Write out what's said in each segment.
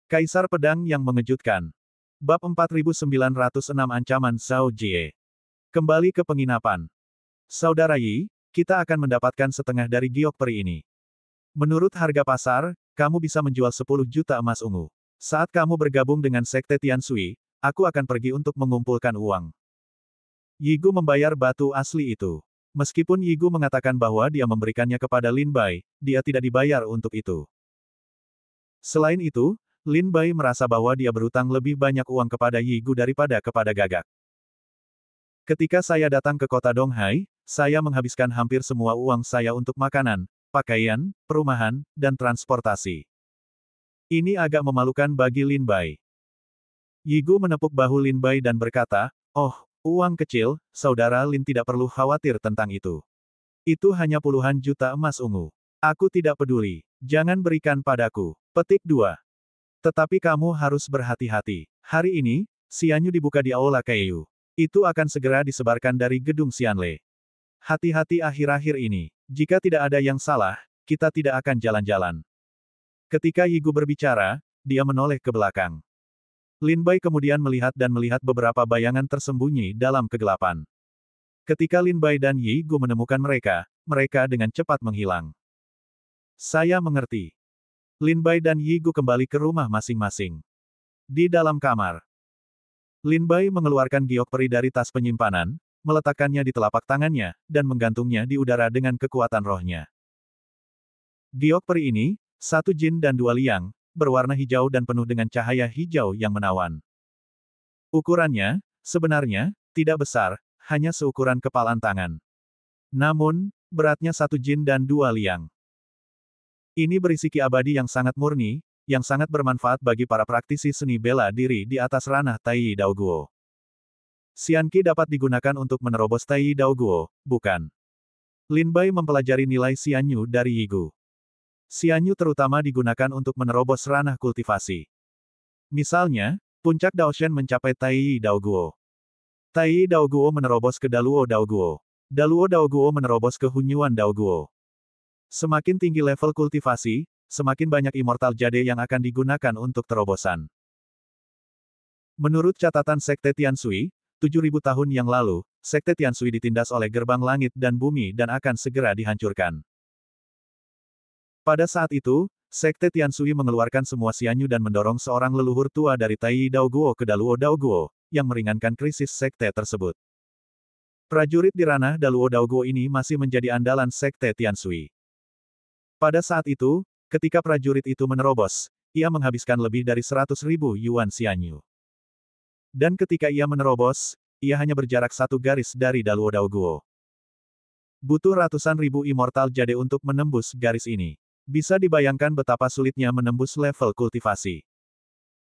Kaisar Pedang yang Mengejutkan. Bab 4906 Ancaman Zhao Jie. Kembali ke penginapan. Saudara Yi, kita akan mendapatkan setengah dari giok peri ini. Menurut harga pasar, kamu bisa menjual 10 juta emas ungu. Saat kamu bergabung dengan Sekte Tianshui, aku akan pergi untuk mengumpulkan uang. Yigu membayar batu asli itu. Meskipun Yigu mengatakan bahwa dia memberikannya kepada Lin Bai, dia tidak dibayar untuk itu. Selain itu, Lin Bai merasa bahwa dia berutang lebih banyak uang kepada Yigu daripada kepada Gagak. Ketika saya datang ke kota Donghai, saya menghabiskan hampir semua uang saya untuk makanan, pakaian, perumahan, dan transportasi. Ini agak memalukan bagi Lin Bai. Yigu menepuk bahu Lin Bai dan berkata, "Oh, uang kecil, saudara Lin tidak perlu khawatir tentang itu. Itu hanya puluhan juta emas ungu. Aku tidak peduli. Jangan berikan padaku." Petik 2. Tetapi kamu harus berhati-hati. Hari ini, Xianyu dibuka di Aula Keiyu. Itu akan segera disebarkan dari gedung Xianle. Hati-hati akhir-akhir ini. Jika tidak ada yang salah, kita tidak akan jalan-jalan. Ketika Yigu berbicara, dia menoleh ke belakang. Lin Bai kemudian melihat dan melihat beberapa bayangan tersembunyi dalam kegelapan. Ketika Lin Bai dan Yigu menemukan mereka, mereka dengan cepat menghilang. Saya mengerti. Lin Bai dan Yigu kembali ke rumah masing-masing. Di dalam kamar, Lin Bai mengeluarkan giok peri dari tas penyimpanan, meletakkannya di telapak tangannya, dan menggantungnya di udara dengan kekuatan rohnya. Giok peri ini, satu jin dan dua liang, berwarna hijau dan penuh dengan cahaya hijau yang menawan. Ukurannya, sebenarnya, tidak besar, hanya seukuran kepalan tangan. Namun, beratnya satu jin dan dua liang. Ini berisi ki abadi yang sangat murni, yang sangat bermanfaat bagi para praktisi seni bela diri di atas ranah Tai Dao Guo. Xianqi dapat digunakan untuk menerobos Tai Dao Guo, bukan? Lin Bai mempelajari nilai Xianyu dari Yigu. Xianyu terutama digunakan untuk menerobos ranah kultivasi. Misalnya, puncak Daoshen mencapai Tai Dao Guo. Tai Dao Guo menerobos ke Daluo Dao Guo. Daluo Dao Guo menerobos ke Hunyuan Dao Guo. Semakin tinggi level kultivasi, semakin banyak immortal jade yang akan digunakan untuk terobosan. Menurut catatan Sekte Tianshui, 7.000 tahun yang lalu, Sekte Tianshui ditindas oleh gerbang langit dan bumi dan akan segera dihancurkan. Pada saat itu, Sekte Tianshui mengeluarkan semua Xianyu dan mendorong seorang leluhur tua dari Tai Dao Guo ke Daluo Dao Guo, yang meringankan krisis sekte tersebut. Prajurit di ranah Daluo Dao Guo ini masih menjadi andalan Sekte Tianshui. Pada saat itu, ketika prajurit itu menerobos, ia menghabiskan lebih dari 100.000 yuan Xianyu. Dan ketika ia menerobos, ia hanya berjarak satu garis dari Daluo Dao Guo. Butuh ratusan ribu immortal jade untuk menembus garis ini. Bisa dibayangkan betapa sulitnya menembus level kultivasi.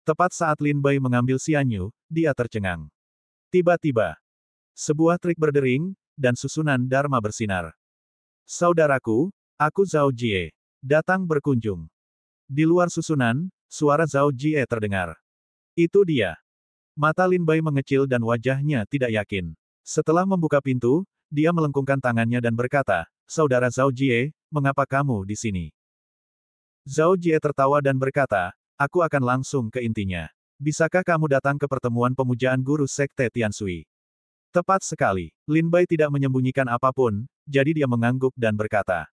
Tepat saat Lin Bai mengambil Xianyu, dia tercengang. Tiba-tiba, sebuah trik berdering, dan susunan Dharma bersinar. Saudaraku, aku Zhao Jie. Datang berkunjung. Di luar susunan, suara Zhao Jie terdengar. Itu dia. Mata Lin Bai mengecil dan wajahnya tidak yakin. Setelah membuka pintu, dia melengkungkan tangannya dan berkata, "Saudara Zhao Jie, mengapa kamu di sini?" Zhao Jie tertawa dan berkata, "Aku akan langsung ke intinya. Bisakah kamu datang ke pertemuan pemujaan guru Sekte Tianshui?" Tepat sekali. Lin Bai tidak menyembunyikan apapun, jadi dia mengangguk dan berkata.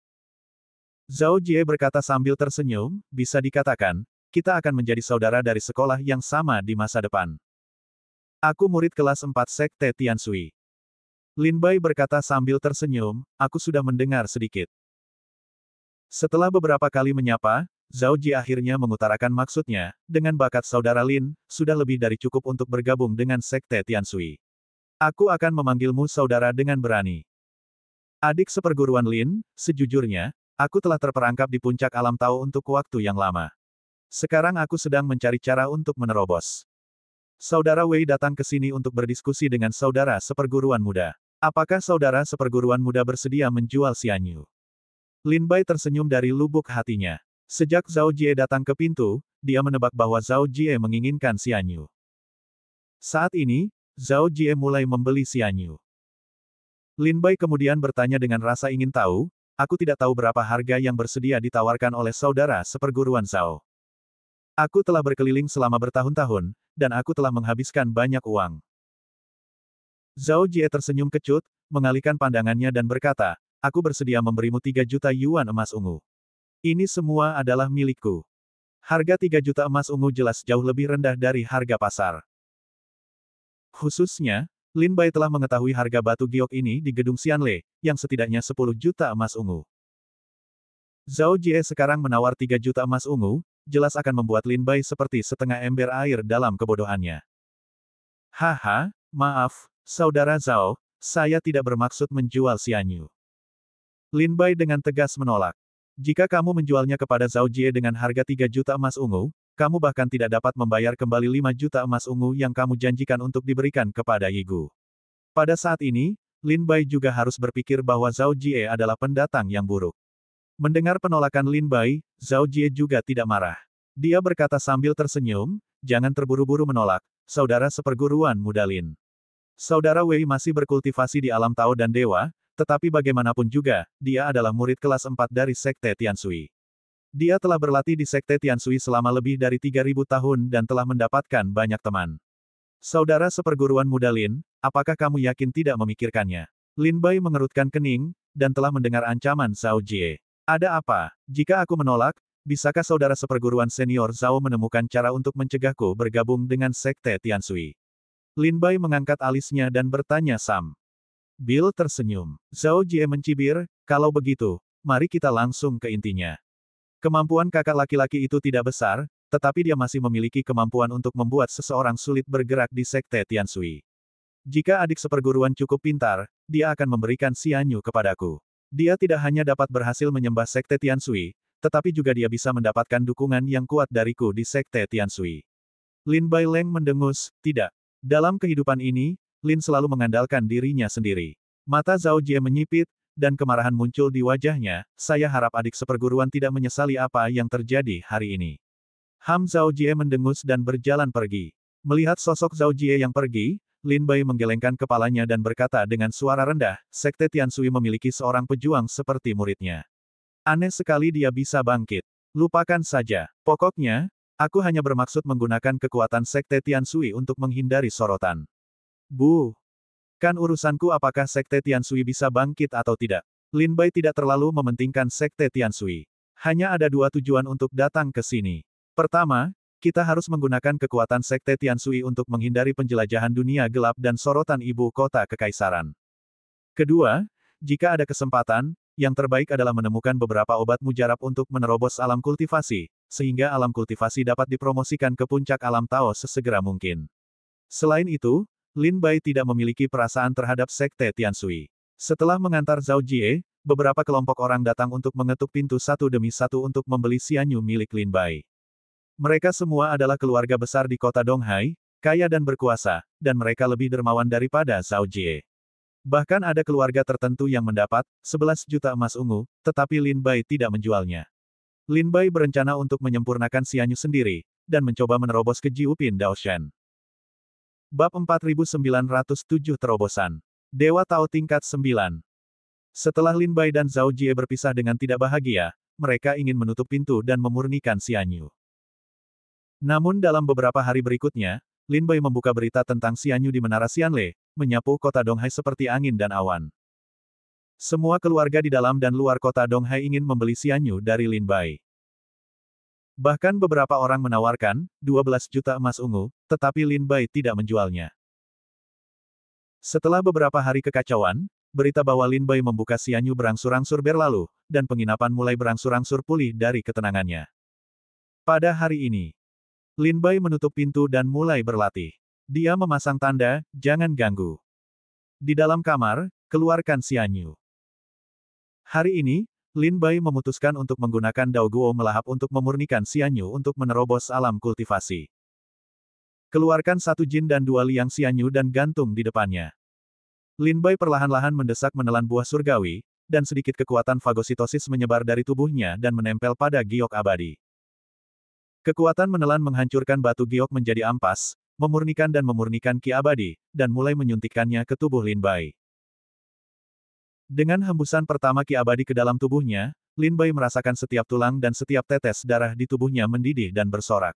Zhao Jie berkata sambil tersenyum, "Bisa dikatakan, kita akan menjadi saudara dari sekolah yang sama di masa depan. Aku murid kelas 4 Sekte Tianshui." Lin Bai berkata sambil tersenyum, "Aku sudah mendengar sedikit." Setelah beberapa kali menyapa, Zhao Jie akhirnya mengutarakan maksudnya, "Dengan bakat saudara Lin, sudah lebih dari cukup untuk bergabung dengan Sekte Tianshui. Aku akan memanggilmu saudara dengan berani. Adik seperguruan Lin, sejujurnya, aku telah terperangkap di puncak alam Tao untuk waktu yang lama. Sekarang aku sedang mencari cara untuk menerobos. Saudara Wei datang ke sini untuk berdiskusi dengan saudara seperguruan muda. Apakah saudara seperguruan muda bersedia menjual Xianyu?" Lin Bai tersenyum dari lubuk hatinya. Sejak Zhao Jie datang ke pintu, dia menebak bahwa Zhao Jie menginginkan Xianyu. Saat ini, Zhao Jie mulai membeli Xianyu. Lin Bai kemudian bertanya dengan rasa ingin tahu, "Aku tidak tahu berapa harga yang bersedia ditawarkan oleh saudara seperguruan Zhao." Aku telah berkeliling selama bertahun-tahun, dan aku telah menghabiskan banyak uang. Zhao Jie tersenyum kecut, mengalihkan pandangannya dan berkata, aku bersedia memberimu 3 juta yuan emas ungu. Ini semua adalah milikku. Harga 3 juta emas ungu jelas jauh lebih rendah dari harga pasar. Khususnya, Lin Bai telah mengetahui harga batu giok ini di gedung Xianle, yang setidaknya 10 juta emas ungu. Zhao Jie sekarang menawar 3 juta emas ungu, jelas akan membuat Lin Bai seperti setengah ember air dalam kebodohannya. Haha, maaf, Saudara Zhao, saya tidak bermaksud menjual Xianyu. Lin Bai dengan tegas menolak. Jika kamu menjualnya kepada Zhao Jie dengan harga 3 juta emas ungu, kamu bahkan tidak dapat membayar kembali 5 juta emas ungu yang kamu janjikan untuk diberikan kepada Yigu. Pada saat ini, Lin Bai juga harus berpikir bahwa Zhao Jie adalah pendatang yang buruk. Mendengar penolakan Lin Bai, Zhao Jie juga tidak marah. Dia berkata sambil tersenyum, jangan terburu-buru menolak, saudara seperguruan muda Lin. Saudara Wei masih berkultivasi di alam Tao dan Dewa, tetapi bagaimanapun juga, dia adalah murid kelas 4 dari Sekte Tianshui. Dia telah berlatih di Sekte Tianshui selama lebih dari 3.000 tahun dan telah mendapatkan banyak teman. Saudara seperguruan muda Lin, apakah kamu yakin tidak memikirkannya? Lin Bai mengerutkan kening, dan telah mendengar ancaman Zhao Jie. Ada apa? Jika aku menolak, bisakah saudara seperguruan senior Zhao menemukan cara untuk mencegahku bergabung dengan Sekte Tianshui? Lin Bai mengangkat alisnya dan bertanya Sam. Bill tersenyum. Zhao Jie mencibir, kalau begitu, mari kita langsung ke intinya. Kemampuan kakak laki-laki itu tidak besar, tetapi dia masih memiliki kemampuan untuk membuat seseorang sulit bergerak di Sekte Tianshui. Jika adik seperguruan cukup pintar, dia akan memberikan Xianyu kepadaku. Dia tidak hanya dapat berhasil menyembah Sekte Tianshui, tetapi juga dia bisa mendapatkan dukungan yang kuat dariku di Sekte Tianshui. Lin Bai Leng mendengus, tidak. Dalam kehidupan ini, Lin selalu mengandalkan dirinya sendiri. Mata Zhao Jie menyipit, dan kemarahan muncul di wajahnya, saya harap adik seperguruan tidak menyesali apa yang terjadi hari ini. Zhao Jie mendengus dan berjalan pergi. Melihat sosok Zhao Jie yang pergi, Lin Bai menggelengkan kepalanya dan berkata dengan suara rendah, Sekte Tianshui memiliki seorang pejuang seperti muridnya. Aneh sekali dia bisa bangkit. Lupakan saja. Pokoknya, aku hanya bermaksud menggunakan kekuatan Sekte Tianshui untuk menghindari sorotan. Bu. Kan urusanku apakah Sekte Tianshui bisa bangkit atau tidak. Lin Bai tidak terlalu mementingkan Sekte Tianshui. Hanya ada 2 tujuan untuk datang ke sini. Pertama, kita harus menggunakan kekuatan Sekte Tianshui untuk menghindari penjelajahan dunia gelap dan sorotan ibu kota kekaisaran. Kedua, jika ada kesempatan, yang terbaik adalah menemukan beberapa obat mujarab untuk menerobos alam kultivasi, sehingga alam kultivasi dapat dipromosikan ke puncak alam Tao sesegera mungkin. Selain itu, Lin Bai tidak memiliki perasaan terhadap Sekte Tianshui. Setelah mengantar Zhao Jie, beberapa kelompok orang datang untuk mengetuk pintu satu demi satu untuk membeli Xianyu milik Lin Bai. Mereka semua adalah keluarga besar di kota Donghai, kaya dan berkuasa, dan mereka lebih dermawan daripada Zhao Jie. Bahkan ada keluarga tertentu yang mendapat 11 juta emas ungu, tetapi Lin Bai tidak menjualnya. Lin Bai berencana untuk menyempurnakan Xianyu sendiri, dan mencoba menerobos ke Jiupin Daoshan. Bab 4907 Terobosan. Dewa Tao tingkat 9. Setelah Lin Bai dan Zhao Jie berpisah dengan tidak bahagia, mereka ingin menutup pintu dan memurnikan Xianyu. Namun dalam beberapa hari berikutnya, Lin Bai membuka berita tentang Xianyu di Menara Xianle, menyapu kota Donghai seperti angin dan awan. Semua keluarga di dalam dan luar kota Donghai ingin membeli Xianyu dari Lin Bai. Bahkan beberapa orang menawarkan 12 juta emas ungu, tetapi Lin Bai tidak menjualnya. Setelah beberapa hari kekacauan, berita bahwa Lin Bai membuka Xianyu berangsur-angsur berlalu, dan penginapan mulai berangsur-angsur pulih dari ketenangannya. Pada hari ini, Lin Bai menutup pintu dan mulai berlatih. Dia memasang tanda, jangan ganggu. Di dalam kamar, keluarkan Xianyu. Hari ini, Lin Bai memutuskan untuk menggunakan Dao Guo melahap untuk memurnikan Xianyu untuk menerobos alam kultivasi. Keluarkan 1 jin dan 2 liang Xianyu dan gantung di depannya. Lin Bai perlahan-lahan mendesak menelan buah surgawi, dan sedikit kekuatan fagositosis menyebar dari tubuhnya dan menempel pada giok abadi. Kekuatan menelan menghancurkan batu giok menjadi ampas, memurnikan dan memurnikan ki abadi, dan mulai menyuntikkannya ke tubuh Lin Bai. Dengan hembusan pertama ki abadi ke dalam tubuhnya, Lin Bai merasakan setiap tulang dan setiap tetes darah di tubuhnya mendidih dan bersorak.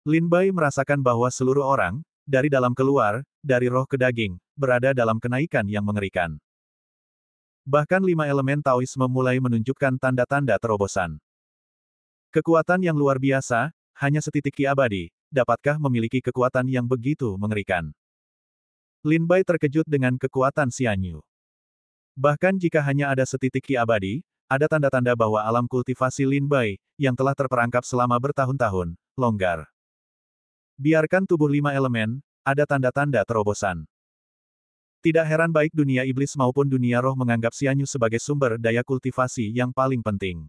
Lin Bai merasakan bahwa seluruh orang, dari dalam keluar, dari roh ke daging, berada dalam kenaikan yang mengerikan. Bahkan 5 elemen Taoisme mulai menunjukkan tanda-tanda terobosan. Kekuatan yang luar biasa, hanya setitik ki abadi, dapatkah memiliki kekuatan yang begitu mengerikan? Lin Bai terkejut dengan kekuatan Xian Yu. Bahkan jika hanya ada setitik ki abadi, ada tanda-tanda bahwa alam kultivasi Lin Bai, yang telah terperangkap selama bertahun-tahun, longgar. Biarkan tubuh 5 elemen, ada tanda-tanda terobosan. Tidak heran baik dunia iblis maupun dunia roh menganggap Xian Yu sebagai sumber daya kultivasi yang paling penting.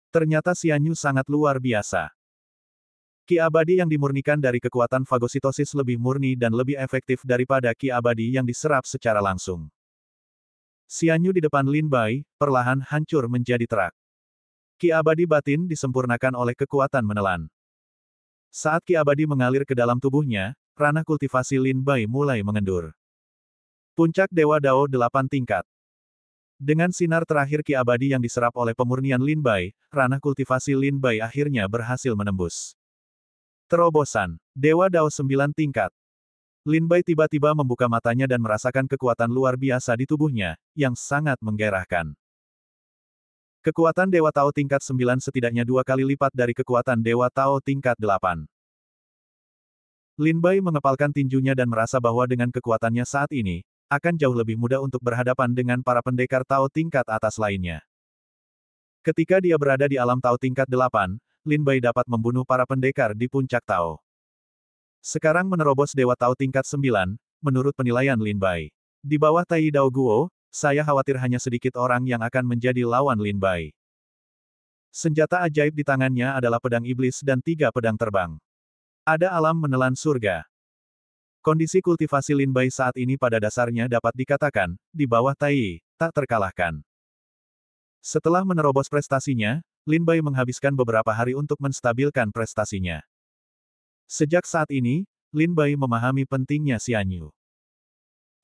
Ternyata Xian Yu sangat luar biasa. Ki abadi yang dimurnikan dari kekuatan fagositosis lebih murni dan lebih efektif daripada ki abadi yang diserap secara langsung. Xian Yu di depan Lin Bai, perlahan hancur menjadi terak. Ki abadi batin disempurnakan oleh kekuatan menelan. Saat ki abadi mengalir ke dalam tubuhnya, ranah kultivasi Lin Bai mulai mengendur. Puncak Dewa Dao 8 tingkat. Dengan sinar terakhir ki abadi yang diserap oleh pemurnian Lin Bai, ranah kultivasi Lin Bai akhirnya berhasil menembus. Terobosan. Dewa Dao 9 tingkat. Lin Bai tiba-tiba membuka matanya dan merasakan kekuatan luar biasa di tubuhnya, yang sangat menggairahkan. Kekuatan Dewa Tao tingkat 9 setidaknya 2 kali lipat dari kekuatan Dewa Tao tingkat 8. Lin Bai mengepalkan tinjunya dan merasa bahwa dengan kekuatannya saat ini, akan jauh lebih mudah untuk berhadapan dengan para pendekar Tao tingkat atas lainnya. Ketika dia berada di alam Tao tingkat 8, Lin Bai dapat membunuh para pendekar di puncak Tao. Sekarang menerobos Dewa Tao tingkat 9, menurut penilaian Lin Bai. Di bawah Tai Dao Guo, saya khawatir hanya sedikit orang yang akan menjadi lawan Lin Bai. Senjata ajaib di tangannya adalah pedang iblis dan 3 pedang terbang. Ada alam menelan surga. Kondisi kultivasi Lin Bai saat ini pada dasarnya dapat dikatakan, di bawah Tai, tak terkalahkan. Setelah menerobos prestasinya, Lin Bai menghabiskan beberapa hari untuk menstabilkan prestasinya. Sejak saat ini, Lin Bai memahami pentingnya Xian Yu.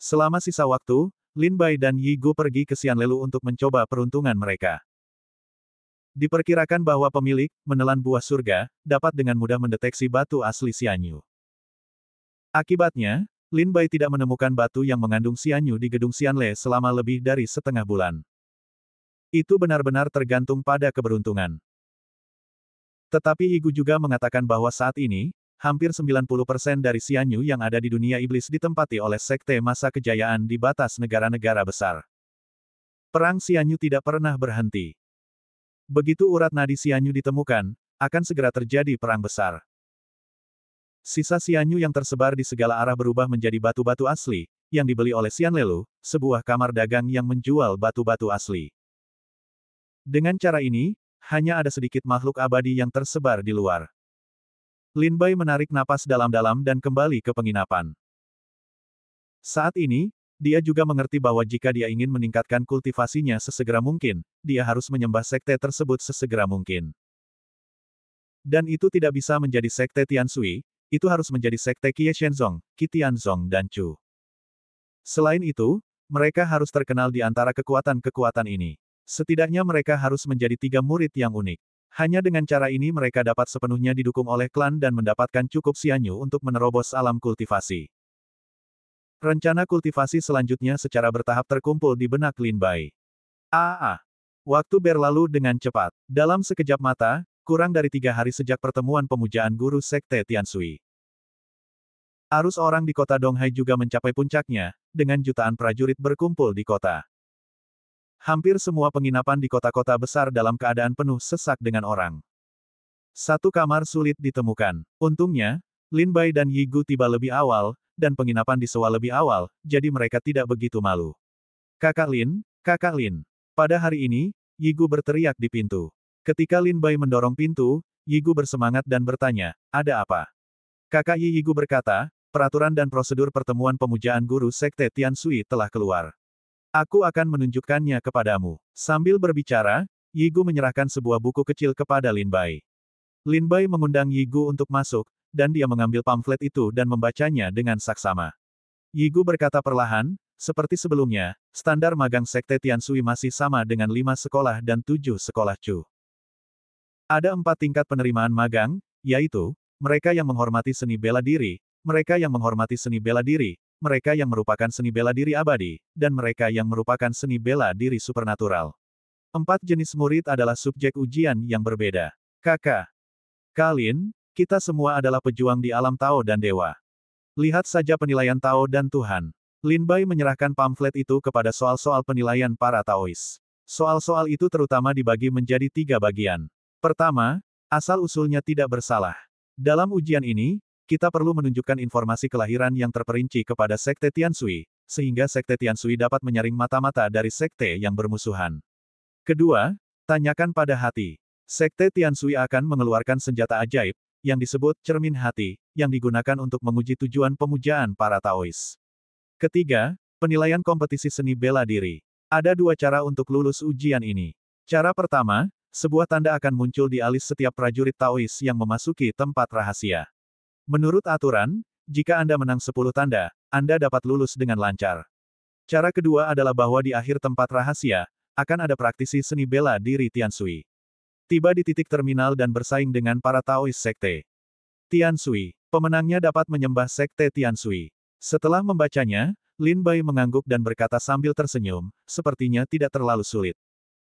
Selama sisa waktu, Lin Bai dan Yi Gu pergi ke Xianlelu untuk mencoba peruntungan mereka. Diperkirakan bahwa pemilik, menelan buah surga, dapat dengan mudah mendeteksi batu asli Xian Yu. Akibatnya, Lin Bai tidak menemukan batu yang mengandung Xian Yu di gedung Xianle selama lebih dari setengah bulan. Itu benar-benar tergantung pada keberuntungan. Tetapi Yi Gu juga mengatakan bahwa saat ini, hampir 90% dari Xian Yu yang ada di dunia iblis ditempati oleh sekte masa kejayaan di batas negara-negara besar. Perang Xian Yu tidak pernah berhenti. Begitu urat nadi Xian Yu ditemukan, akan segera terjadi perang besar. Sisa Xian Yu yang tersebar di segala arah berubah menjadi batu-batu asli, yang dibeli oleh Xianlelu, sebuah kamar dagang yang menjual batu-batu asli. Dengan cara ini, hanya ada sedikit makhluk abadi yang tersebar di luar. Lin Bai menarik napas dalam-dalam dan kembali ke penginapan. Saat ini, dia juga mengerti bahwa jika dia ingin meningkatkan kultivasinya sesegera mungkin, dia harus menyembah sekte tersebut sesegera mungkin. Dan itu tidak bisa menjadi sekte Tianshui, itu harus menjadi sekte Kie Shenzong, Qi Tianzong dan Chu. Selain itu, mereka harus terkenal di antara kekuatan-kekuatan ini. Setidaknya mereka harus menjadi 3 murid yang unik. Hanya dengan cara ini mereka dapat sepenuhnya didukung oleh klan dan mendapatkan cukup Xian Yu untuk menerobos alam kultivasi. Rencana kultivasi selanjutnya secara bertahap terkumpul di benak Lin Bai. Waktu berlalu dengan cepat. Dalam sekejap mata, kurang dari 3 hari sejak pertemuan pemujaan guru sekte Tianshui. Arus orang di kota Donghai juga mencapai puncaknya, dengan jutaan prajurit berkumpul di kota. Hampir semua penginapan di kota-kota besar dalam keadaan penuh sesak dengan orang. Satu kamar sulit ditemukan. Untungnya, Lin Bai dan Yi Gu tiba lebih awal, dan penginapan disewa lebih awal, jadi mereka tidak begitu malu. Kakak Lin, Kakak Lin. Pada hari ini, Yi Gu berteriak di pintu. Ketika Lin Bai mendorong pintu, Yi Gu bersemangat dan bertanya, ada apa? Kakak Yi Gu berkata, peraturan dan prosedur pertemuan pemujaan guru sekte Tianshui telah keluar. Aku akan menunjukkannya kepadamu. Sambil berbicara, Yi Gu menyerahkan sebuah buku kecil kepada Lin Bai. Lin Bai mengundang Yi Gu untuk masuk, dan dia mengambil pamflet itu dan membacanya dengan saksama. Yi Gu berkata perlahan, Seperti sebelumnya, standar magang Sekte Tianshui masih sama dengan 5 sekolah dan 7 sekolah Chu. Ada 4 tingkat penerimaan magang, yaitu, mereka yang menghormati seni bela diri, mereka yang menghormati seni bela diri, mereka yang merupakan seni bela diri abadi, dan mereka yang merupakan seni bela diri supernatural. 4 jenis murid adalah subjek ujian yang berbeda. Kakak, Kalin, kita semua adalah pejuang di alam Tao dan Dewa. Lihat saja penilaian Tao dan Tuhan. Lin Bai menyerahkan pamflet itu kepada soal-soal penilaian para Taois. Soal-soal itu terutama dibagi menjadi 3 bagian. Pertama, asal-usulnya tidak bersalah. Dalam ujian ini, kita perlu menunjukkan informasi kelahiran yang terperinci kepada Sekte Tianshui, sehingga Sekte Tianshui dapat menyaring mata-mata dari sekte yang bermusuhan. Kedua, tanyakan pada hati. Sekte Tianshui akan mengeluarkan senjata ajaib, yang disebut cermin hati, yang digunakan untuk menguji tujuan pemujaan para Taois. Ketiga, penilaian kompetisi seni bela diri. Ada 2 cara untuk lulus ujian ini. Cara pertama, sebuah tanda akan muncul di alis setiap prajurit Taois yang memasuki tempat rahasia. Menurut aturan, jika Anda menang 10 tanda, Anda dapat lulus dengan lancar. Cara kedua adalah bahwa di akhir tempat rahasia, akan ada praktisi seni bela diri Tianshui. Tiba di titik terminal dan bersaing dengan para Taois Sekte Tianshui. Pemenangnya dapat menyembah Sekte Tianshui. Setelah membacanya, Lin Bai mengangguk dan berkata sambil tersenyum, sepertinya tidak terlalu sulit.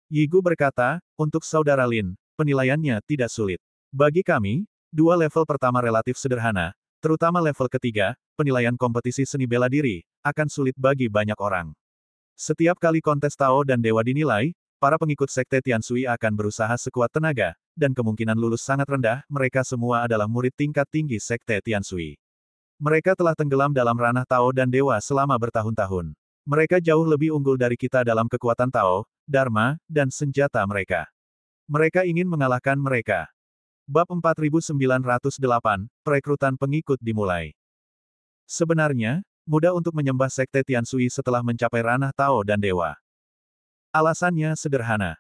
Yigu berkata, untuk saudara Lin, penilaiannya tidak sulit. Bagi kami, 2 level pertama relatif sederhana, terutama level ketiga, penilaian kompetisi seni bela diri, akan sulit bagi banyak orang. Setiap kali kontes Tao dan Dewa dinilai, para pengikut Sekte Tianshui akan berusaha sekuat tenaga, dan kemungkinan lulus sangat rendah, mereka semua adalah murid tingkat tinggi Sekte Tianshui. Mereka telah tenggelam dalam ranah Tao dan Dewa selama bertahun-tahun. Mereka jauh lebih unggul dari kita dalam kekuatan Tao, Dharma, dan senjata mereka. Mereka ingin mengalahkan mereka. Bab 4908, Perekrutan Pengikut dimulai. Sebenarnya, mudah untuk menyembah Sekte Tianshui setelah mencapai ranah Tao dan Dewa. Alasannya sederhana.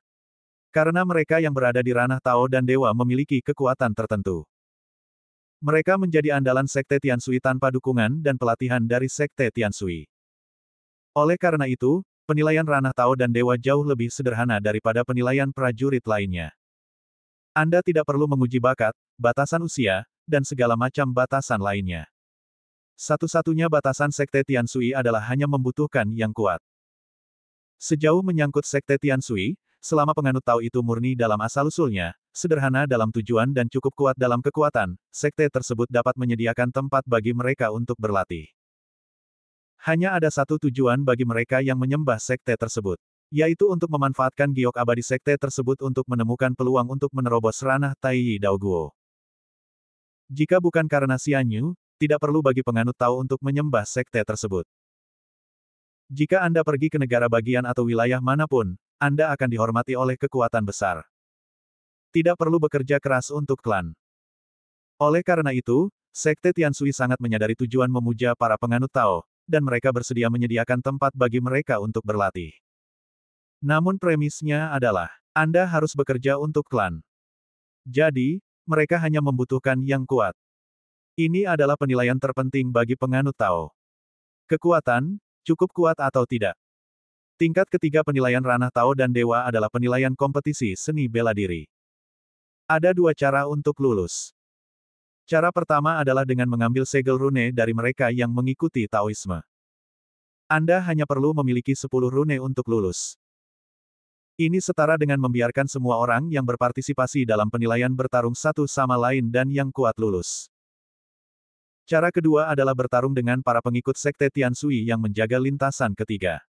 Karena mereka yang berada di ranah Tao dan Dewa memiliki kekuatan tertentu. Mereka menjadi andalan Sekte Tianshui tanpa dukungan dan pelatihan dari Sekte Tianshui. Oleh karena itu, penilaian ranah Tao dan Dewa jauh lebih sederhana daripada penilaian prajurit lainnya. Anda tidak perlu menguji bakat, batasan usia, dan segala macam batasan lainnya. Satu-satunya batasan Sekte Tianshui adalah hanya membutuhkan yang kuat. Sejauh menyangkut Sekte Tianshui, selama penganut Tao itu murni dalam asal-usulnya, sederhana dalam tujuan dan cukup kuat dalam kekuatan, sekte tersebut dapat menyediakan tempat bagi mereka untuk berlatih. Hanya ada satu tujuan bagi mereka yang menyembah sekte tersebut, yaitu untuk memanfaatkan giok abadi sekte tersebut untuk menemukan peluang untuk menerobos ranah Taiyi Daoguo. Jika bukan karena Xianyu, tidak perlu bagi penganut Tao untuk menyembah sekte tersebut. Jika Anda pergi ke negara bagian atau wilayah manapun, Anda akan dihormati oleh kekuatan besar. Tidak perlu bekerja keras untuk klan. Oleh karena itu, Sekte Tianshui sangat menyadari tujuan memuja para penganut Tao, dan mereka bersedia menyediakan tempat bagi mereka untuk berlatih. Namun premisnya adalah, Anda harus bekerja untuk klan. Jadi, mereka hanya membutuhkan yang kuat. Ini adalah penilaian terpenting bagi penganut Tao. Kekuatan, cukup kuat atau tidak. Tingkat ketiga penilaian ranah Tao dan Dewa adalah penilaian kompetisi seni bela diri. Ada 2 cara untuk lulus. Cara pertama adalah dengan mengambil segel rune dari mereka yang mengikuti Taoisme. Anda hanya perlu memiliki 10 rune untuk lulus. Ini setara dengan membiarkan semua orang yang berpartisipasi dalam penilaian bertarung satu sama lain dan yang kuat lulus. Cara kedua adalah bertarung dengan para pengikut Sekte Tianshui yang menjaga lintasan ketiga.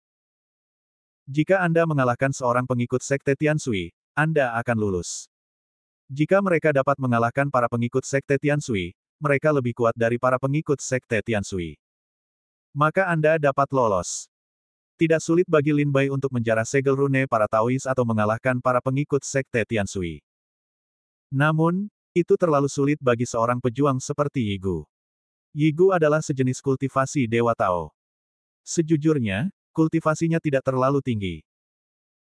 Jika Anda mengalahkan seorang pengikut Sekte Tianshui, Anda akan lulus. Jika mereka dapat mengalahkan para pengikut Sekte Tianshui, mereka lebih kuat dari para pengikut Sekte Tianshui. Maka Anda dapat lolos. Tidak sulit bagi Lin Bai untuk menjarah segel rune para Taois atau mengalahkan para pengikut Sekte Tianshui. Namun, itu terlalu sulit bagi seorang pejuang seperti Yigu. Yigu adalah sejenis kultivasi Dewa Tao. Sejujurnya, kultivasinya tidak terlalu tinggi.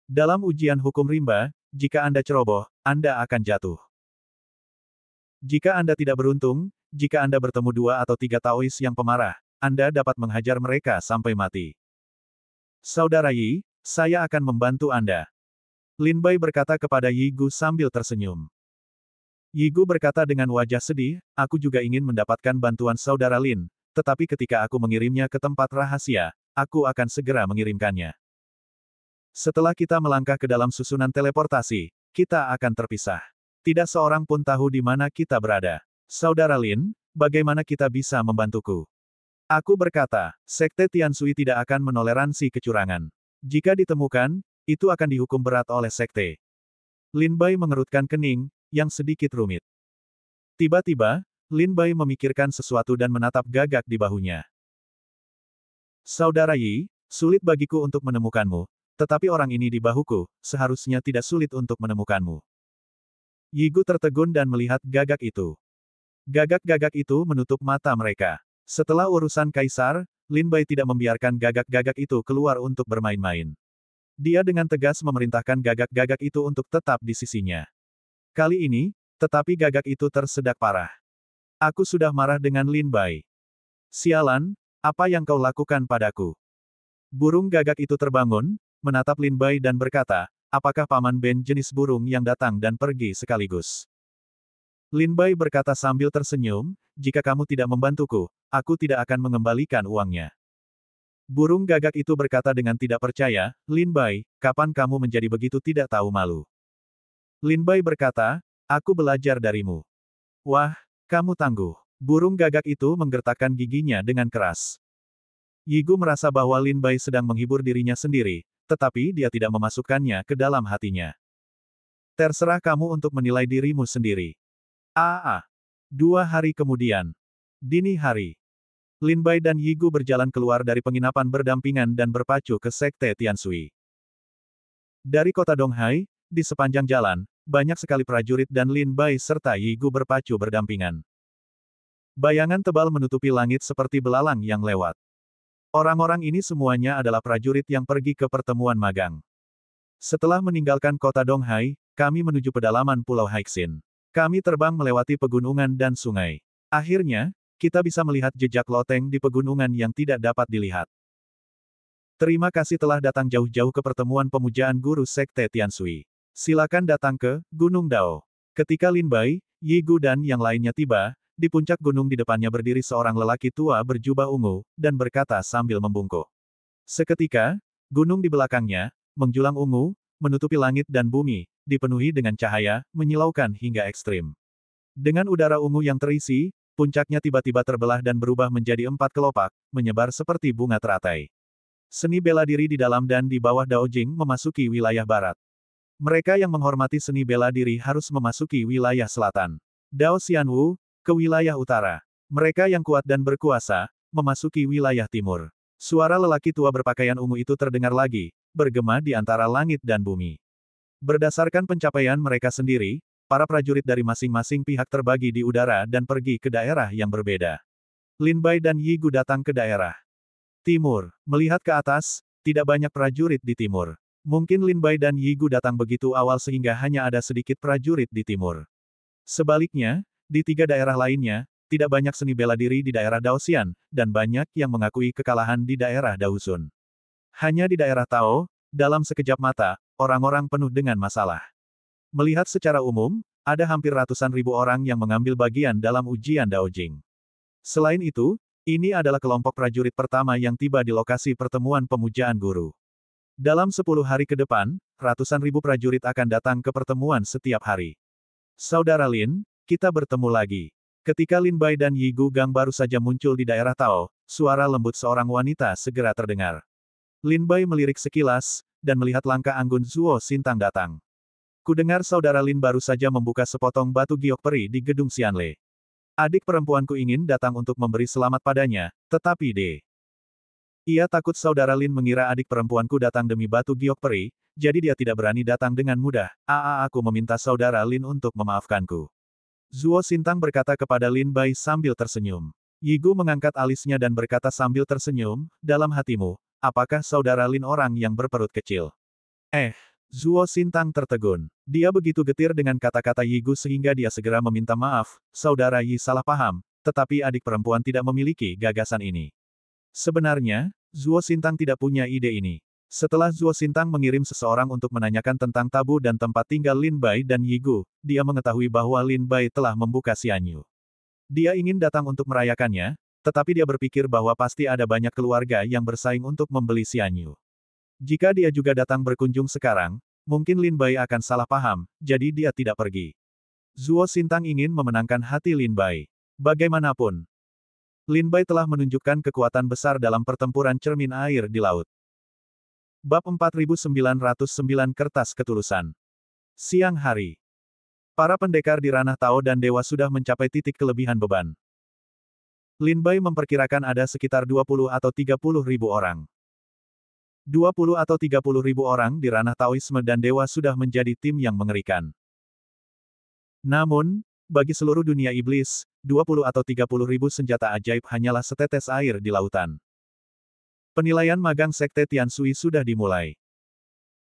Dalam ujian hukum rimba, jika Anda ceroboh, Anda akan jatuh. Jika Anda tidak beruntung, jika Anda bertemu 2 atau 3 Taois yang pemarah, Anda dapat menghajar mereka sampai mati. Saudara Yi, saya akan membantu Anda. Lin Bai berkata kepada Yi Gu sambil tersenyum. Yi Gu berkata dengan wajah sedih, aku juga ingin mendapatkan bantuan saudara Lin, tetapi ketika aku mengirimnya ke tempat rahasia, aku akan segera mengirimkannya. Setelah kita melangkah ke dalam susunan teleportasi, kita akan terpisah. Tidak seorang pun tahu di mana kita berada. Saudara Lin, bagaimana kita bisa membantuku? Aku berkata, Sekte Tianshui tidak akan menoleransi kecurangan. Jika ditemukan, itu akan dihukum berat oleh Sekte. Lin Bai mengerutkan kening, yang sedikit rumit. Tiba-tiba, Lin Bai memikirkan sesuatu dan menatap Gagak di bahunya. Saudara Yi, sulit bagiku untuk menemukanmu, tetapi orang ini di bahuku, seharusnya tidak sulit untuk menemukanmu. Yi Gu tertegun dan melihat Gagak itu. Gagak-gagak itu menutup mata mereka. Setelah urusan Kaisar, Lin Bai tidak membiarkan gagak-gagak itu keluar untuk bermain-main. Dia dengan tegas memerintahkan gagak-gagak itu untuk tetap di sisinya. Kali ini, tetapi gagak itu tersedak parah. Aku sudah marah dengan Lin Bai. Sialan, apa yang kau lakukan padaku? Burung gagak itu terbangun, menatap Lin Bai dan berkata, apakah Paman Ben jenis burung yang datang dan pergi sekaligus? Lin Bai berkata sambil tersenyum, jika kamu tidak membantuku, aku tidak akan mengembalikan uangnya. Burung gagak itu berkata dengan tidak percaya, Lin Bai, kapan kamu menjadi begitu tidak tahu malu? Lin Bai berkata, aku belajar darimu. Wah, kamu tangguh. Burung gagak itu menggertakkan giginya dengan keras. Yi Gu merasa bahwa Lin Bai sedang menghibur dirinya sendiri, tetapi dia tidak memasukkannya ke dalam hatinya. Terserah kamu untuk menilai dirimu sendiri. 2 hari kemudian. Dini hari. Lin Bai dan Yi Gu berjalan keluar dari penginapan berdampingan dan berpacu ke Sekte Tianshui. Dari kota Donghai, di sepanjang jalan, banyak sekali prajurit dan Lin Bai serta Yi Gu berpacu berdampingan. Bayangan tebal menutupi langit seperti belalang yang lewat. Orang-orang ini semuanya adalah prajurit yang pergi ke pertemuan magang. Setelah meninggalkan kota Donghai, kami menuju pedalaman Pulau Haixin. Kami terbang melewati pegunungan dan sungai. Akhirnya, kita bisa melihat jejak loteng di pegunungan yang tidak dapat dilihat. Terima kasih telah datang jauh-jauh ke pertemuan pemujaan guru Sekte Tianshui. Silakan datang ke Gunung Dao. Ketika Lin Bai, Yi Gu dan yang lainnya tiba, di puncak gunung di depannya berdiri seorang lelaki tua berjubah ungu, dan berkata sambil membungkuk. Seketika, gunung di belakangnya, menjulang ungu, menutupi langit dan bumi, dipenuhi dengan cahaya, menyilaukan hingga ekstrim. Dengan udara ungu yang terisi, puncaknya tiba-tiba terbelah dan berubah menjadi 4 kelopak, menyebar seperti bunga teratai. Seni bela diri di dalam dan di bawah Daojing memasuki wilayah barat. Mereka yang menghormati seni bela diri harus memasuki wilayah selatan. Dao Xianwu, ke wilayah utara. Mereka yang kuat dan berkuasa, memasuki wilayah timur. Suara lelaki tua berpakaian ungu itu terdengar lagi, bergema di antara langit dan bumi. Berdasarkan pencapaian mereka sendiri, para prajurit dari masing-masing pihak terbagi di udara dan pergi ke daerah yang berbeda. Lin Bai dan Yi Gu datang ke daerah timur. Melihat ke atas, tidak banyak prajurit di timur. Mungkin Lin Bai dan Yi Gu datang begitu awal sehingga hanya ada sedikit prajurit di timur. Sebaliknya, di 3 daerah lainnya, tidak banyak seni bela diri di daerah Daoxian, dan banyak yang mengakui kekalahan di daerah Daosun. Hanya di daerah Tao, dalam sekejap mata, orang-orang penuh dengan masalah. Melihat secara umum, ada hampir ratusan ribu orang yang mengambil bagian dalam ujian Daojing. Selain itu, ini adalah kelompok prajurit pertama yang tiba di lokasi pertemuan pemujaan guru. Dalam 10 hari ke depan, ratusan ribu prajurit akan datang ke pertemuan setiap hari. Saudara Lin, kita bertemu lagi. Ketika Lin Bai dan Yi Gu Gang baru saja muncul di daerah Tao, suara lembut seorang wanita segera terdengar. Lin Bai melirik sekilas, dan melihat langkah anggun Zuo Sintang datang. Kudengar saudara Lin baru saja membuka sepotong batu giok peri di gedung Xianle. Adik perempuanku ingin datang untuk memberi selamat padanya, tetapi ia takut saudara Lin mengira adik perempuanku datang demi batu giok peri, jadi dia tidak berani datang dengan mudah. Aku meminta saudara Lin untuk memaafkanku. Zuo Sintang berkata kepada Lin Bai sambil tersenyum. Yi Gu mengangkat alisnya dan berkata sambil tersenyum, dalam hatimu, apakah saudara Lin orang yang berperut kecil? Zuo Sintang tertegun. Dia begitu getir dengan kata-kata Yi Gu sehingga dia segera meminta maaf, saudara Yi salah paham, tetapi adik perempuan tidak memiliki gagasan ini. Sebenarnya, Zuo Sintang tidak punya ide ini. Setelah Zuo Xintang mengirim seseorang untuk menanyakan tentang tabu dan tempat tinggal Lin Bai dan Yi Gu, dia mengetahui bahwa Lin Bai telah membuka Xianyu. Dia ingin datang untuk merayakannya, tetapi dia berpikir bahwa pasti ada banyak keluarga yang bersaing untuk membeli Xianyu. Jika dia juga datang berkunjung sekarang, mungkin Lin Bai akan salah paham, jadi dia tidak pergi. Zuo Xintang ingin memenangkan hati Lin Bai. Bagaimanapun, Lin Bai telah menunjukkan kekuatan besar dalam pertempuran cermin air di laut. Bab 4909 Kertas Ketulusan. Siang hari. Para pendekar di ranah Tao dan Dewa sudah mencapai titik kelebihan beban. Lin Bai memperkirakan ada sekitar 20 atau 30 ribu orang. 20 atau 30 ribu orang di ranah Taoisme dan Dewa sudah menjadi tim yang mengerikan. Namun, bagi seluruh dunia iblis, 20 atau 30 ribu senjata ajaib hanyalah setetes air di lautan. Penilaian magang Sekte Tianshui sudah dimulai.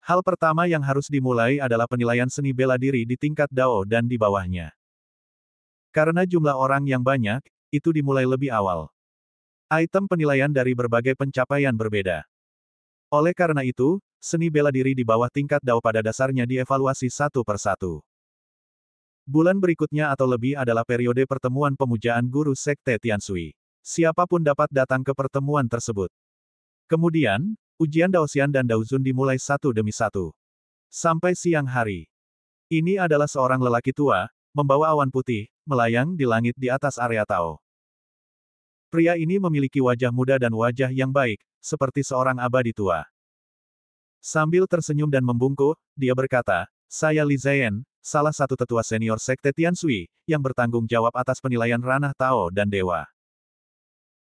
Hal pertama yang harus dimulai adalah penilaian seni bela diri di tingkat Dao dan di bawahnya. Karena jumlah orang yang banyak, itu dimulai lebih awal. Item penilaian dari berbagai pencapaian berbeda. Oleh karena itu, seni bela diri di bawah tingkat Dao pada dasarnya dievaluasi satu per satu. Bulan berikutnya atau lebih adalah periode pertemuan pemujaan guru Sekte Tianshui. Siapapun dapat datang ke pertemuan tersebut. Kemudian, ujian Daoxian dan Daozun dimulai satu demi satu. Sampai siang hari. Ini adalah seorang lelaki tua, membawa awan putih, melayang di langit di atas area Tao. Pria ini memiliki wajah muda dan wajah yang baik, seperti seorang abadi tua. Sambil tersenyum dan membungkuk, dia berkata, "Saya Li Ziyan, salah satu tetua senior Sekte Tianshui, yang bertanggung jawab atas penilaian ranah Tao dan Dewa."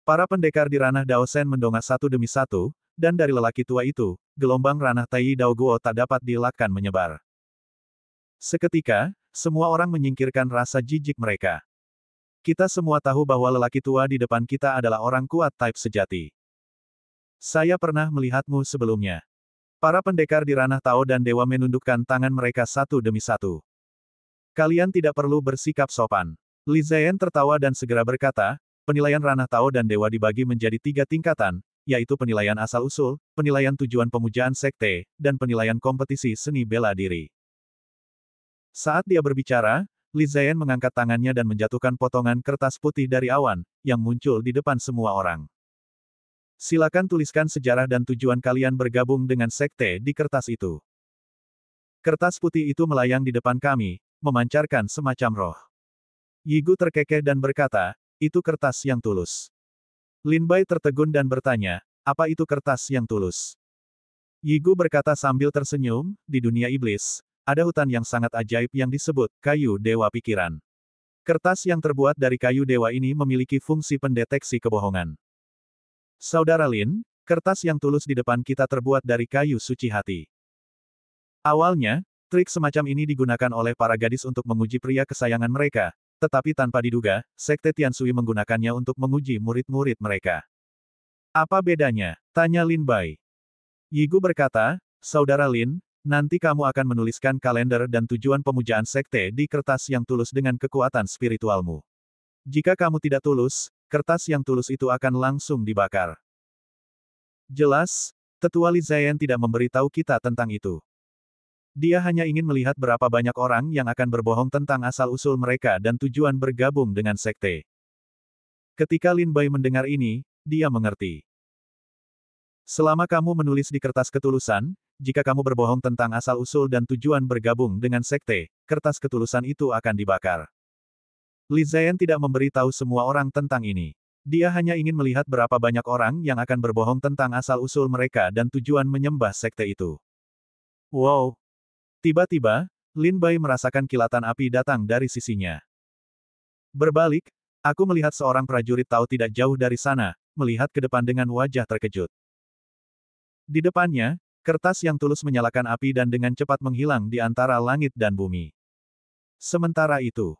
Para pendekar di ranah Daosen mendongak satu demi satu, dan dari lelaki tua itu, gelombang ranah Tai Dao Guo tak dapat dielakkan menyebar. Seketika, semua orang menyingkirkan rasa jijik mereka. Kita semua tahu bahwa lelaki tua di depan kita adalah orang kuat type sejati. Saya pernah melihatmu sebelumnya. Para pendekar di ranah Tao dan Dewa menundukkan tangan mereka satu demi satu. Kalian tidak perlu bersikap sopan. Li Ziyan tertawa dan segera berkata, penilaian ranah Tao dan Dewa dibagi menjadi 3 tingkatan, yaitu penilaian asal-usul, penilaian tujuan pemujaan sekte, dan penilaian kompetisi seni bela diri. Saat dia berbicara, Li Ziyan mengangkat tangannya dan menjatuhkan potongan kertas putih dari awan, yang muncul di depan semua orang. Silakan tuliskan sejarah dan tujuan kalian bergabung dengan sekte di kertas itu. Kertas putih itu melayang di depan kami, memancarkan semacam roh. Yi Gu terkekeh dan berkata, itu kertas yang tulus. Lin Bai tertegun dan bertanya, apa itu kertas yang tulus? Yi Gu berkata sambil tersenyum, di dunia iblis, ada hutan yang sangat ajaib yang disebut kayu dewa pikiran. Kertas yang terbuat dari kayu dewa ini memiliki fungsi pendeteksi kebohongan. Saudara Lin, kertas yang tulus di depan kita terbuat dari kayu suci hati. Awalnya, trik semacam ini digunakan oleh para gadis untuk menguji pria kesayangan mereka, tetapi tanpa diduga, Sekte Tianshui menggunakannya untuk menguji murid-murid mereka. Apa bedanya? Tanya Lin Bai. Yi Gu berkata, Saudara Lin, nanti kamu akan menuliskan kalender dan tujuan pemujaan sekte di kertas yang tulus dengan kekuatan spiritualmu. Jika kamu tidak tulus, kertas yang tulus itu akan langsung dibakar. Jelas, Tetua Li Ziyan tidak memberitahu kita tentang itu. Dia hanya ingin melihat berapa banyak orang yang akan berbohong tentang asal-usul mereka dan tujuan bergabung dengan sekte. Ketika Lin Bai mendengar ini, dia mengerti. Selama kamu menulis di kertas ketulusan, jika kamu berbohong tentang asal-usul dan tujuan bergabung dengan sekte, kertas ketulusan itu akan dibakar. Li Ziyan tidak memberitahu semua orang tentang ini. Dia hanya ingin melihat berapa banyak orang yang akan berbohong tentang asal-usul mereka dan tujuan menyembah sekte itu. Wow! Tiba-tiba, Lin Bai merasakan kilatan api datang dari sisinya. Berbalik, aku melihat seorang prajurit Tao tidak jauh dari sana, melihat ke depan dengan wajah terkejut. Di depannya, kertas yang tulus menyalakan api dan dengan cepat menghilang di antara langit dan bumi. Sementara itu,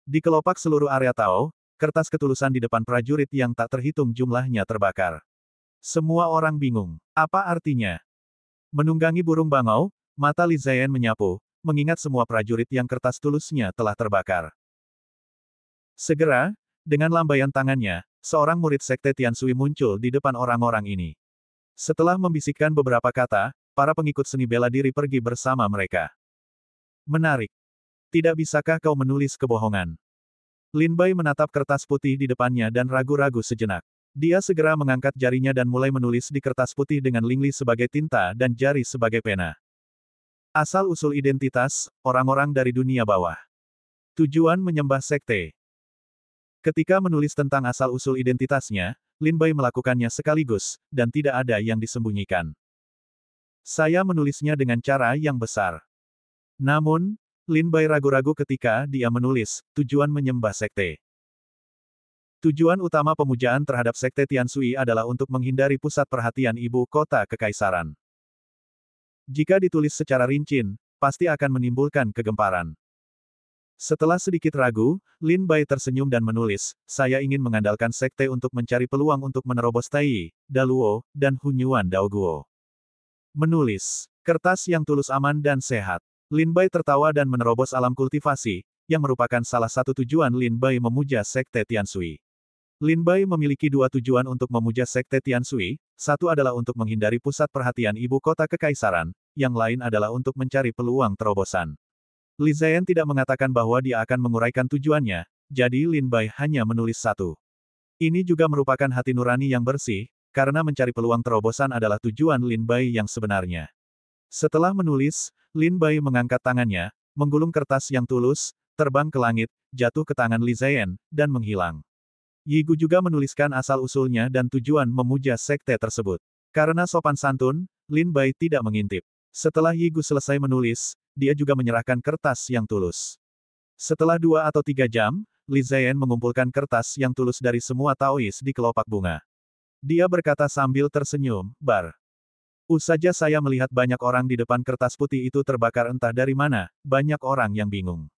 di kelopak seluruh area Tao, kertas ketulusan di depan prajurit yang tak terhitung jumlahnya terbakar. Semua orang bingung. Apa artinya? Menunggangi burung bangau, mata Li Ziyan menyapu, mengingat semua prajurit yang kertas tulusnya telah terbakar. Segera, dengan lambaian tangannya, seorang murid sekte Tianshui muncul di depan orang-orang ini. Setelah membisikkan beberapa kata, para pengikut seni bela diri pergi bersama mereka. Menarik. Tidak bisakah kau menulis kebohongan? Lin Bai menatap kertas putih di depannya dan ragu-ragu sejenak. Dia segera mengangkat jarinya dan mulai menulis di kertas putih dengan Lingli sebagai tinta dan jari sebagai pena. Asal-usul identitas, orang-orang dari dunia bawah. Tujuan menyembah sekte. Ketika menulis tentang asal-usul identitasnya, Lin Bai melakukannya sekaligus, dan tidak ada yang disembunyikan. Saya menulisnya dengan cara yang besar. Namun, Lin Bai ragu-ragu ketika dia menulis, tujuan menyembah sekte. Tujuan utama pemujaan terhadap sekte Tianshui adalah untuk menghindari pusat perhatian ibu kota kekaisaran. Jika ditulis secara rinci, pasti akan menimbulkan kegemparan. Setelah sedikit ragu, Lin Bai tersenyum dan menulis, saya ingin mengandalkan sekte untuk mencari peluang untuk menerobos Tai, Daluo, dan Hunyuan Daoguo. Menulis. Kertas yang tulus aman dan sehat. Lin Bai tertawa dan menerobos alam kultivasi, yang merupakan salah satu tujuan Lin Bai memuja sekte Tianshui. Lin Bai memiliki dua tujuan untuk memuja sekte Tianshui, satu adalah untuk menghindari pusat perhatian ibu kota kekaisaran, yang lain adalah untuk mencari peluang terobosan. Li Ziyan tidak mengatakan bahwa dia akan menguraikan tujuannya, jadi Lin Bai hanya menulis satu. Ini juga merupakan hati nurani yang bersih, karena mencari peluang terobosan adalah tujuan Lin Bai yang sebenarnya. Setelah menulis, Lin Bai mengangkat tangannya, menggulung kertas yang tulus, terbang ke langit, jatuh ke tangan Li Ziyan, dan menghilang. Yi Gu juga menuliskan asal-usulnya dan tujuan memuja sekte tersebut. Karena sopan santun, Lin Bai tidak mengintip. Setelah Yi Gu selesai menulis, dia juga menyerahkan kertas yang tulus. Setelah 2 atau 3 jam, Li Ziyan mengumpulkan kertas yang tulus dari semua Taois di kelopak bunga. Dia berkata sambil tersenyum, Bar. Saja saya melihat banyak orang di depan kertas putih itu terbakar entah dari mana, banyak orang yang bingung.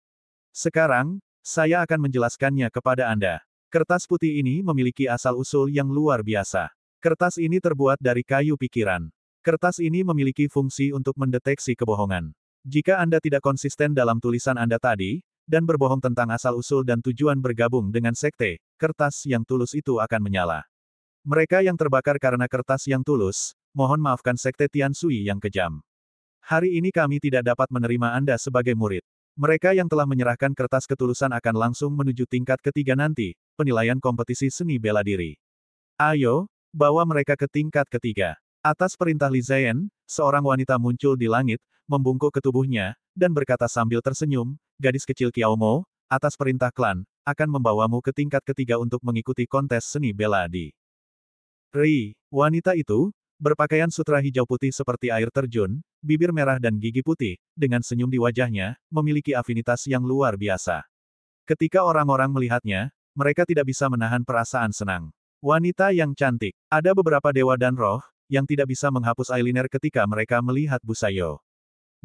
Sekarang, saya akan menjelaskannya kepada Anda. Kertas putih ini memiliki asal-usul yang luar biasa. Kertas ini terbuat dari kayu pikiran. Kertas ini memiliki fungsi untuk mendeteksi kebohongan. Jika Anda tidak konsisten dalam tulisan Anda tadi, dan berbohong tentang asal-usul dan tujuan bergabung dengan sekte, kertas yang tulus itu akan menyala. Mereka yang terbakar karena kertas yang tulus, mohon maafkan sekte Tianshui yang kejam. Hari ini kami tidak dapat menerima Anda sebagai murid. Mereka yang telah menyerahkan kertas ketulusan akan langsung menuju tingkat ketiga nanti, penilaian kompetisi seni bela diri. Ayo, bawa mereka ke tingkat ketiga. Atas perintah Li Ziyan, seorang wanita muncul di langit, membungkuk ke tubuhnya, dan berkata sambil tersenyum, gadis kecil Kiao Mo, atas perintah klan, akan membawamu ke tingkat ketiga untuk mengikuti kontes seni bela di Ri. Wanita itu, berpakaian sutra hijau putih seperti air terjun, bibir merah dan gigi putih, dengan senyum di wajahnya, memiliki afinitas yang luar biasa. Ketika orang-orang melihatnya, mereka tidak bisa menahan perasaan senang. Wanita yang cantik. Ada beberapa dewa dan roh, yang tidak bisa menghapus eyeliner ketika mereka melihat Busayo.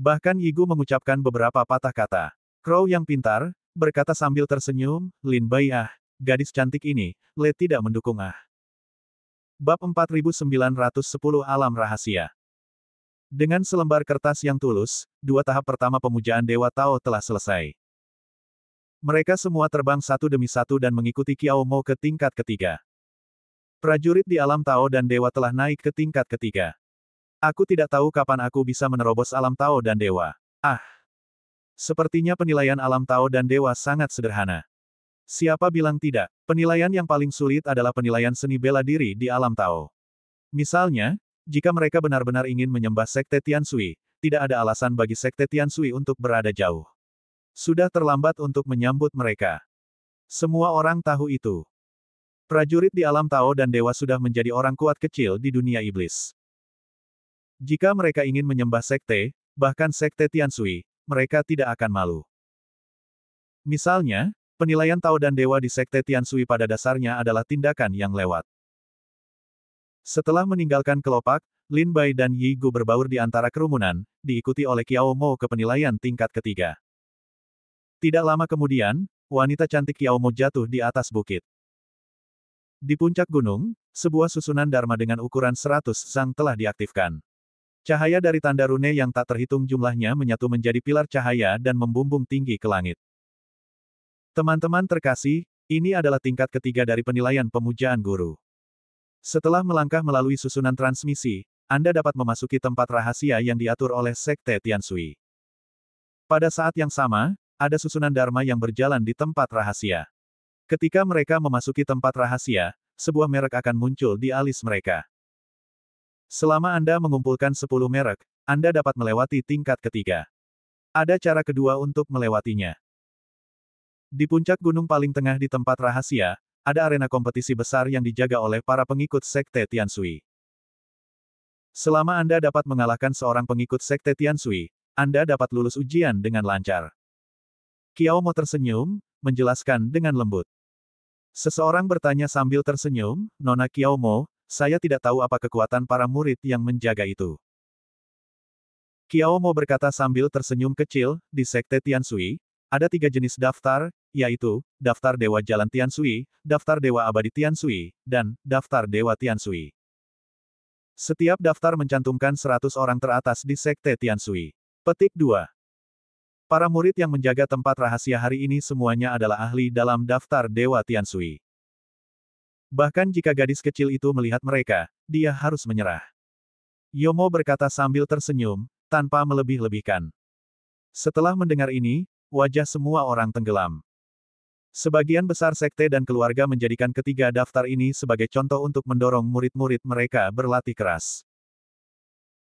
Bahkan Yi Gu mengucapkan beberapa patah kata. Crow yang pintar, berkata sambil tersenyum, Lin Bai gadis cantik ini, Le tidak mendukung Bab 4910 Alam Rahasia. Dengan selembar kertas yang tulus, 2 tahap pertama pemujaan Dewa Tao telah selesai. Mereka semua terbang satu demi satu dan mengikuti Kiao Mo ke tingkat ketiga. Prajurit di alam Tao dan Dewa telah naik ke tingkat ketiga. Aku tidak tahu kapan aku bisa menerobos alam Tao dan Dewa. Sepertinya penilaian alam Tao dan Dewa sangat sederhana. Siapa bilang tidak? Penilaian yang paling sulit adalah penilaian seni bela diri di alam Tao. Misalnya, jika mereka benar-benar ingin menyembah sekte Tianshui, tidak ada alasan bagi sekte Tianshui untuk berada jauh. Sudah terlambat untuk menyambut mereka. Semua orang tahu itu. Prajurit di alam Tao dan Dewa sudah menjadi orang kuat kecil di dunia iblis. Jika mereka ingin menyembah sekte, bahkan sekte Tianshui, mereka tidak akan malu. Misalnya, penilaian Tao dan Dewa di sekte Tianshui pada dasarnya adalah tindakan yang lewat. Setelah meninggalkan kelopak, Lin Bai dan Yi Gu berbaur di antara kerumunan, diikuti oleh Kiao Mo ke penilaian tingkat ketiga. Tidak lama kemudian, wanita cantik Kiao Mo jatuh di atas bukit. Di puncak gunung, sebuah susunan Dharma dengan ukuran 100 sang telah diaktifkan. Cahaya dari tanda rune yang tak terhitung jumlahnya menyatu menjadi pilar cahaya dan membumbung tinggi ke langit. Teman-teman terkasih, ini adalah tingkat ketiga dari penilaian pemujaan guru. Setelah melangkah melalui susunan transmisi, Anda dapat memasuki tempat rahasia yang diatur oleh Sekte Tianshui. Pada saat yang sama, ada susunan Dharma yang berjalan di tempat rahasia. Ketika mereka memasuki tempat rahasia, sebuah merek akan muncul di alis mereka. Selama Anda mengumpulkan 10 merek, Anda dapat melewati tingkat ketiga. Ada cara kedua untuk melewatinya. Di puncak gunung paling tengah di tempat rahasia, ada arena kompetisi besar yang dijaga oleh para pengikut Sekte Tianshui. Selama Anda dapat mengalahkan seorang pengikut Sekte Tianshui, Anda dapat lulus ujian dengan lancar. Qiao Mo tersenyum, menjelaskan dengan lembut. Seseorang bertanya sambil tersenyum, Nona Qiao Mo, saya tidak tahu apa kekuatan para murid yang menjaga itu. Qiao Mo berkata sambil tersenyum kecil, di Sekte Tianshui, ada 3 jenis daftar, yaitu, daftar Dewa Jalan Tianshui, daftar Dewa Abadi Tianshui, dan daftar Dewa Tianshui. Setiap daftar mencantumkan 100 orang teratas di Sekte Tianshui. Petik 2. Para murid yang menjaga tempat rahasia hari ini semuanya adalah ahli dalam daftar Dewa Tianshui. Bahkan jika gadis kecil itu melihat mereka, dia harus menyerah. Yomo berkata sambil tersenyum, tanpa melebih-lebihkan. Setelah mendengar ini, wajah semua orang tenggelam. Sebagian besar sekte dan keluarga menjadikan ketiga daftar ini sebagai contoh untuk mendorong murid-murid mereka berlatih keras.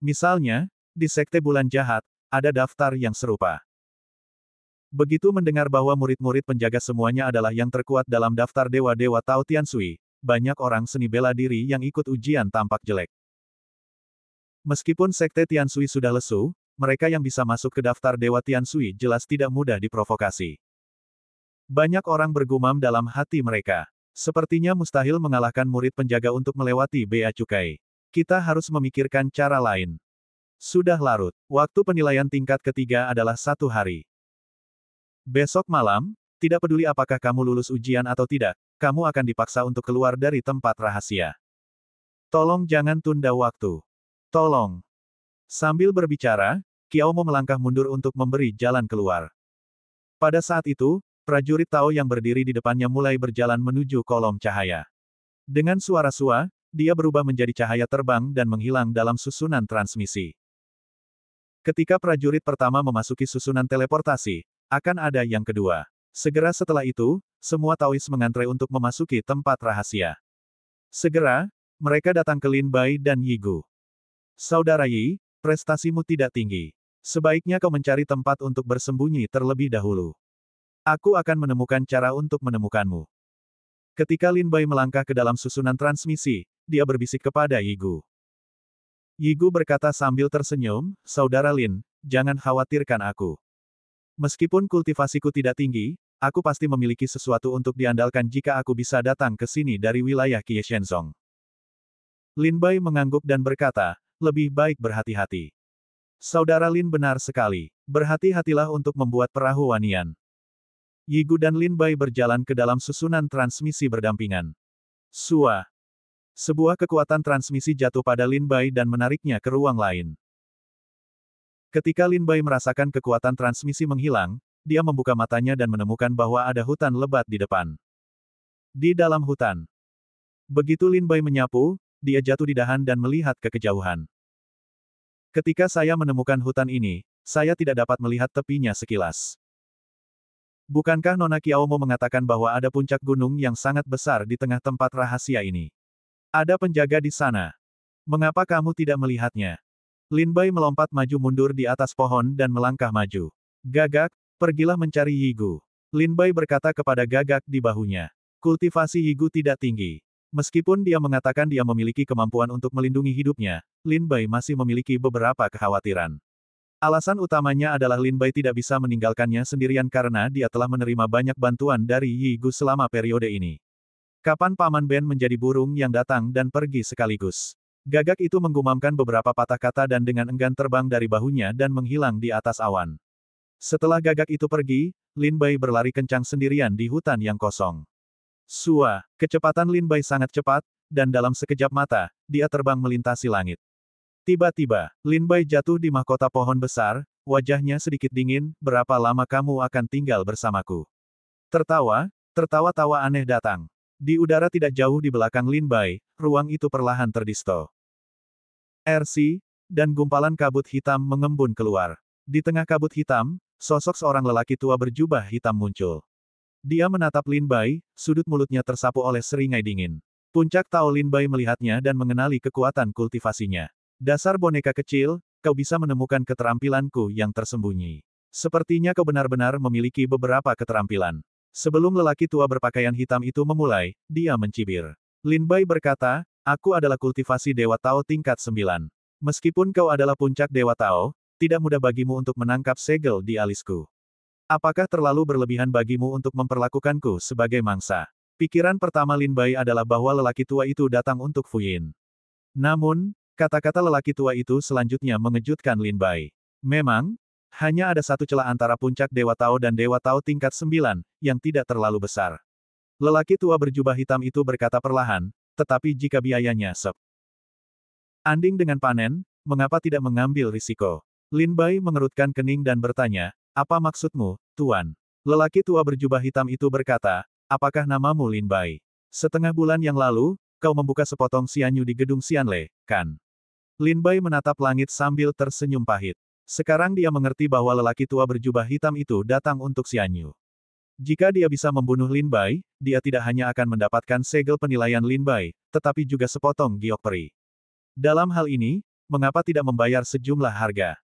Misalnya, di Sekte Bulan Jahat, ada daftar yang serupa. Begitu mendengar bahwa murid-murid penjaga semuanya adalah yang terkuat dalam daftar Dewa-Dewa Tao Tianshui, banyak orang seni bela diri yang ikut ujian tampak jelek. Meskipun Sekte Tianshui sudah lesu, mereka yang bisa masuk ke daftar Dewa Tianshui jelas tidak mudah diprovokasi. Banyak orang bergumam dalam hati mereka. Sepertinya mustahil mengalahkan murid penjaga untuk melewati bea cukai. Kita harus memikirkan cara lain. Sudah larut. Waktu penilaian tingkat ketiga adalah 1 hari. Besok malam, tidak peduli apakah kamu lulus ujian atau tidak, kamu akan dipaksa untuk keluar dari tempat rahasia. Tolong jangan tunda waktu. Tolong. Sambil berbicara, Qiao Mo melangkah mundur untuk memberi jalan keluar. Pada saat itu, prajurit Tao yang berdiri di depannya mulai berjalan menuju kolom cahaya. Dengan suara sua, dia berubah menjadi cahaya terbang dan menghilang dalam susunan transmisi. Ketika prajurit pertama memasuki susunan teleportasi, akan ada yang kedua. Segera setelah itu, semua Taois mengantre untuk memasuki tempat rahasia. Segera, mereka datang ke Lin Bai dan Yi Gu. Saudara Yi, prestasimu tidak tinggi. Sebaiknya kau mencari tempat untuk bersembunyi terlebih dahulu. Aku akan menemukan cara untuk menemukanmu. Ketika Lin Bai melangkah ke dalam susunan transmisi, dia berbisik kepada Yi Gu. Yi Gu berkata sambil tersenyum, Saudara Lin, jangan khawatirkan aku. Meskipun kultivasiku tidak tinggi, aku pasti memiliki sesuatu untuk diandalkan jika aku bisa datang ke sini dari wilayah Qie Shenzong. Lin Bai mengangguk dan berkata, lebih baik berhati-hati. Saudara Lin benar sekali. Berhati-hatilah untuk membuat perahu wanian. Yi Gu dan Lin Bai berjalan ke dalam susunan transmisi berdampingan. Sua. Sebuah kekuatan transmisi jatuh pada Lin Bai dan menariknya ke ruang lain. Ketika Lin Bai merasakan kekuatan transmisi menghilang, dia membuka matanya dan menemukan bahwa ada hutan lebat di depan. Di dalam hutan. Begitu Lin Bai menyapu, dia jatuh di dahan dan melihat ke kejauhan. Ketika saya menemukan hutan ini, saya tidak dapat melihat tepinya sekilas. Bukankah Nona Qiao Mo mengatakan bahwa ada puncak gunung yang sangat besar di tengah tempat rahasia ini? Ada penjaga di sana. Mengapa kamu tidak melihatnya? Lin Bai melompat maju mundur di atas pohon dan melangkah maju. Gagak, pergilah mencari Yi Gu. Lin Bai berkata kepada Gagak di bahunya. Kultivasi Yi Gu tidak tinggi. Meskipun dia mengatakan dia memiliki kemampuan untuk melindungi hidupnya, Lin Bai masih memiliki beberapa kekhawatiran. Alasan utamanya adalah Lin Bai tidak bisa meninggalkannya sendirian karena dia telah menerima banyak bantuan dari Yi Gu selama periode ini. Kapan Paman Ben menjadi burung yang datang dan pergi sekaligus? Gagak itu menggumamkan beberapa patah kata dan dengan enggan terbang dari bahunya dan menghilang di atas awan. Setelah Gagak itu pergi, Lin Bai berlari kencang sendirian di hutan yang kosong. Sua, kecepatan Lin Bai sangat cepat, dan dalam sekejap mata, dia terbang melintasi langit. Tiba-tiba, Lin Bai jatuh di mahkota pohon besar, wajahnya sedikit dingin, berapa lama kamu akan tinggal bersamaku? Tertawa, tertawa-tawa aneh datang. Di udara tidak jauh di belakang Lin Bai, ruang itu perlahan terdisto. RC, dan gumpalan kabut hitam mengembun keluar. Di tengah kabut hitam, sosok seorang lelaki tua berjubah hitam muncul. Dia menatap Lin Bai, sudut mulutnya tersapu oleh seringai dingin. Puncak Tao Lin Bai melihatnya dan mengenali kekuatan kultivasinya. Dasar boneka kecil, kau bisa menemukan keterampilanku yang tersembunyi. Sepertinya kau benar-benar memiliki beberapa keterampilan. Sebelum lelaki tua berpakaian hitam itu memulai, dia mencibir. Lin Bai berkata, aku adalah kultivasi Dewa Tao tingkat 9. Meskipun kau adalah puncak Dewa Tao, tidak mudah bagimu untuk menangkap segel di alisku. Apakah terlalu berlebihan bagimu untuk memperlakukanku sebagai mangsa? Pikiran pertama Lin Bai adalah bahwa lelaki tua itu datang untuk Fu Yin. Namun, kata-kata lelaki tua itu selanjutnya mengejutkan Lin Bai. Memang, hanya ada satu celah antara puncak Dewa Tao dan Dewa Tao tingkat 9, yang tidak terlalu besar. Lelaki tua berjubah hitam itu berkata perlahan, tetapi jika biayanya anding dengan panen, mengapa tidak mengambil risiko? Lin Bai mengerutkan kening dan bertanya, apa maksudmu, Tuan? Lelaki tua berjubah hitam itu berkata, apakah namamu Lin Bai? Setengah bulan yang lalu, kau membuka sepotong Xianyu di gedung Xianle, kan? Lin Bai menatap langit sambil tersenyum pahit. Sekarang dia mengerti bahwa lelaki tua berjubah hitam itu datang untuk Xianyu. Jika dia bisa membunuh Lin Bai, dia tidak hanya akan mendapatkan segel penilaian Lin Bai, tetapi juga sepotong giok peri. Dalam hal ini, mengapa tidak membayar sejumlah harga?